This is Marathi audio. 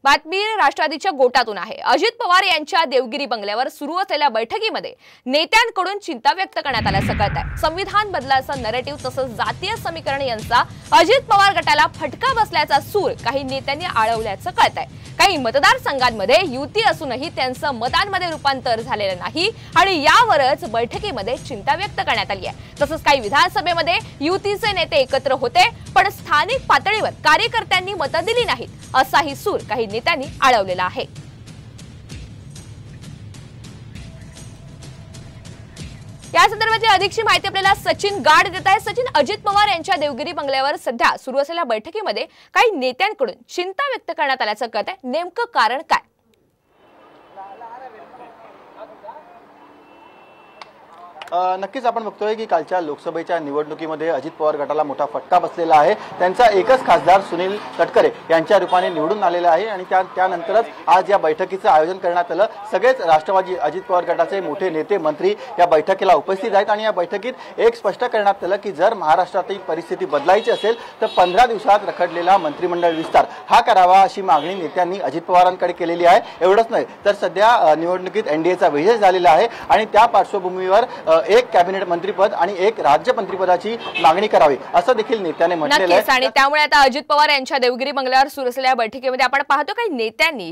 बातमी राष्ट्रवादीच्या गोटातून आहे। अजित पवार यांच्या देवगिरी बंगल्यावर सुरू असलेल्या बैठकीमध्ये नेत्यांकडून चिंता व्यक्त करण्यात आल्याचं कळतंय। संविधान बदलाचं नरेटिव्ह तसंच जातीय समीकरण यांचा अजित पवार गटाला फटका बसल्याचा सूर काही नेत्यांनी आळवल्याचं कळतंय। काही मतदारसंघांमध्ये युती असूनही त्यांचं मतांमध्ये रूपांतर झालेलं नाही आणि यावरच बैठकीमध्ये चिंता व्यक्त करण्यात आली आहे। तसंच काही विधानसभेमध्ये युतीचे नेते एकत्र होते पण स्थानिक पातळीवर कार्यकर्त्यांनी मतं दिली नाहीत असाही सूर काही नेत्यांनी आळवलेला आहे। या संदर्भातली अधिकची माहिती आपल्याला सचिन गाड देत आहे। सचिन, अजित पवार यांच्या देवगिरी बंगल्यावर सध्या सुरू असलेल्या बैठकीमध्ये काही नेत्यांकडून चिंता व्यक्त करण्यात आल्याचं कळतंय, नेमकं कारण काय? नक्कीच आपण बघतोय की कालच्या लोकसभेच्या निवडणुकीमध्ये अजित पवार गटाला मोठा फटका बसलेला आहे। त्यांचा एकच खासदार सुनील तटकरे यांच्या रूपाने निवडून आलेला आहे आणि त्यानंतरच आज या बैठकीचं आयोजन करण्यात आलं। सगळेच राष्ट्रवादी अजित पवार गटाचे मोठे नेते मंत्री या बैठकीला उपस्थित आहेत आणि या बैठकीत एक स्पष्ट करण्यात आलं की जर महाराष्ट्रातील परिस्थिती बदलायची असेल तर 15 दिवसात रखडलेला मंत्रिमंडळ विस्तार हा करावा अशी मागणी नेत्यांनी अजित पवारांकडे केलेली आहे। एवढंच नाही तर सध्या निवडणुकीत एनडीएचा विजय झालेला आहे आणि त्या पार्श्वभूमीवर एक कॅबिनेट मंत्रीपद आणि एक राज्य मंत्रिपदाची मागणी करावी असं देखील नेत्याने म्हटलेलं आहे। आणि त्यामुळे आता अजित पवार यांच्या देवगिरी बंगल्यावर सुरू असलेल्या बैठकीमध्ये आपण पाहतो काही नेत्यांनी